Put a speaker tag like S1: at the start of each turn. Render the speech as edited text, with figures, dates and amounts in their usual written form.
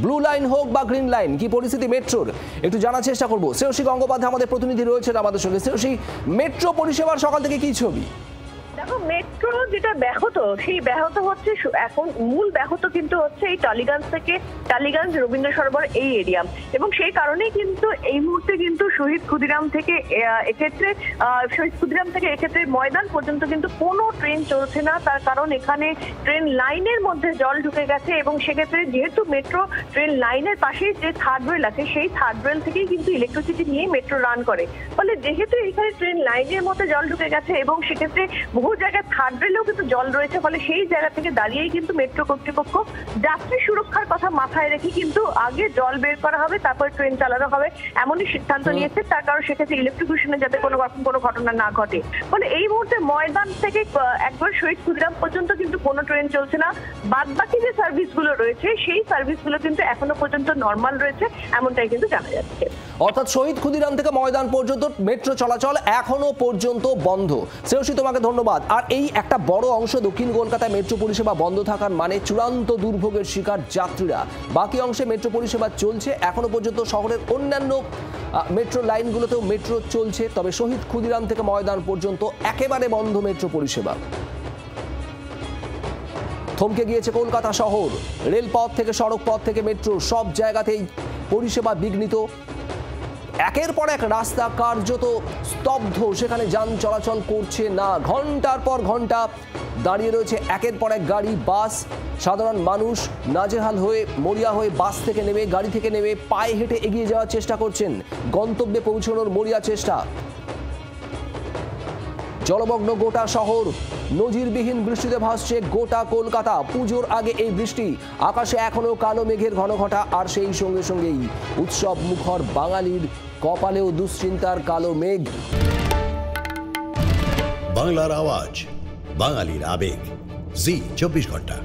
S1: Blue line হোক বা green line, কি পরিস্থিতি মেট্রোর একটু জানার চেষ্টা করবো। শ্রেয়সী গঙ্গোপাধ্যায় আমাদের প্রতিনিধি রয়েছেন আমাদের সঙ্গে। শ্রেয়সী, মেট্রো পরিষেবার সকাল থেকে কি ছবি?
S2: দেখো, মেট্রো যেটা ব্যাহত, সেই ব্যাহত হচ্ছে এখন মূল ব্যাহত কিন্তু হচ্ছে এই টালিগঞ্জ থেকে টালিগঞ্জ রবীন্দ্র সরোবর এই এরিয়া, এবং সেই কারণেই কিন্তু এই মুহূর্তে কিন্তু শহীদ ক্ষুদিরাম থেকে এক্ষেত্রে ময়দান পর্যন্ত কিন্তু কোনো ট্রেন চলছে না। তার কারণ এখানে ট্রেন লাইনের মধ্যে জল ঢুকে গেছে, এবং সেক্ষেত্রে যেহেতু মেট্রো ট্রেন লাইনের পাশেই যে থার্ড রেল আছে, সেই থার্ড রেল থেকেই কিন্তু ইলেকট্রিসিটি নিয়ে মেট্রো রান করে। ফলে যেহেতু এখানে ট্রেন লাইনের মধ্যে জল ঢুকে গেছে এবং সেক্ষেত্রে বহু জায়গায় থার্ড রেলেও কিন্তু জল রয়েছে, ফলে সেই জায়গা থেকে দাঁড়িয়েই কিন্তু মেট্রো কর্তৃপক্ষ যাত্রী সুরক্ষার কথা মাথায় রেখে কিন্তু আগে জল বের করা হবে, তারপর ট্রেন চালানো হবে, এমনই সিদ্ধান্ত নিয়েছে। তার কারণ সেক্ষেত্রে ইলেকট্রিফিকেশনে যাতে কোনো ঘটনা না ঘটে। ফলে এই মুহূর্তে ময়দান থেকে একবার শহীদ ক্ষুদিরাম পর্যন্ত কিন্তু কোনো ট্রেন চলছে না। বাদ বাকি যে সার্ভিসগুলো রয়েছে, সেই সার্ভিসগুলো কিন্তু এখনো পর্যন্ত নর্মাল রয়েছে, এমনটাই কিন্তু জানা যাচ্ছে।
S1: অর্থাৎ শহীদ ক্ষুদিরাম থেকে ময়দান পর্যন্ত মেট্রো চলাচল এখনো পর্যন্ত বন্ধ। শ্রেয়সী, তোমাকে ধন্যবাদ। আর এই একটা বড় অংশ দক্ষিণ কলকাতায় মেট্রো পরিষেবা বন্ধ থাকার মানে চূড়ান্ত দুর্ভোগের শিকার যাত্রীরা। বাকি অংশে মেট্রো পরিষেবা চলছে এখনো পর্যন্ত। শহরের অন্যান্য মেট্রো লাইনগুলোতেও মেট্রো চলছে, তবে শহীদ ক্ষুদিরাম থেকে ময়দান পর্যন্ত একেবারে বন্ধ মেট্রো পরিষেবা। থমকে গিয়েছে কলকাতা শহর। রেলপথ থেকে সড়ক পথ থেকে মেট্রো সব জায়গাতেই পরিষেবা বিঘ্নিত। একের পর এক রাস্তা কার্যত স্তব্ধ, সেখানে যান চলাচল করছে না। ঘন্টার পর ঘন্টা দাঁড়িয়ে রয়েছে একের পর এক গাড়ি, বাস। সাধারণ মানুষ নাজেহাল হয়ে মরিয়া হয়ে বাস থেকে নেমে, গাড়ি থেকে নেমে পায়ে হেঁটে এগিয়ে যাওয়ার চেষ্টা করছেন। গন্তব্যে পৌঁছানোর মরিয়া চেষ্টা। জলমগ্ন গোটা শহর, নজিরবিহীন বৃষ্টিতে ভাসছে গোটা কলকাতা। পুজোর আগে এই বৃষ্টি, আকাশে এখনো কালো মেঘের ঘনঘটা, আর সেই সঙ্গে সঙ্গেই উৎসব মুখর বাঙালির কপালেও দুশ্চিন্তার কালো মেঘ।
S3: বাংলার আওয়াজ, বাঙালির আবেগ, জি 24 ঘন্টা।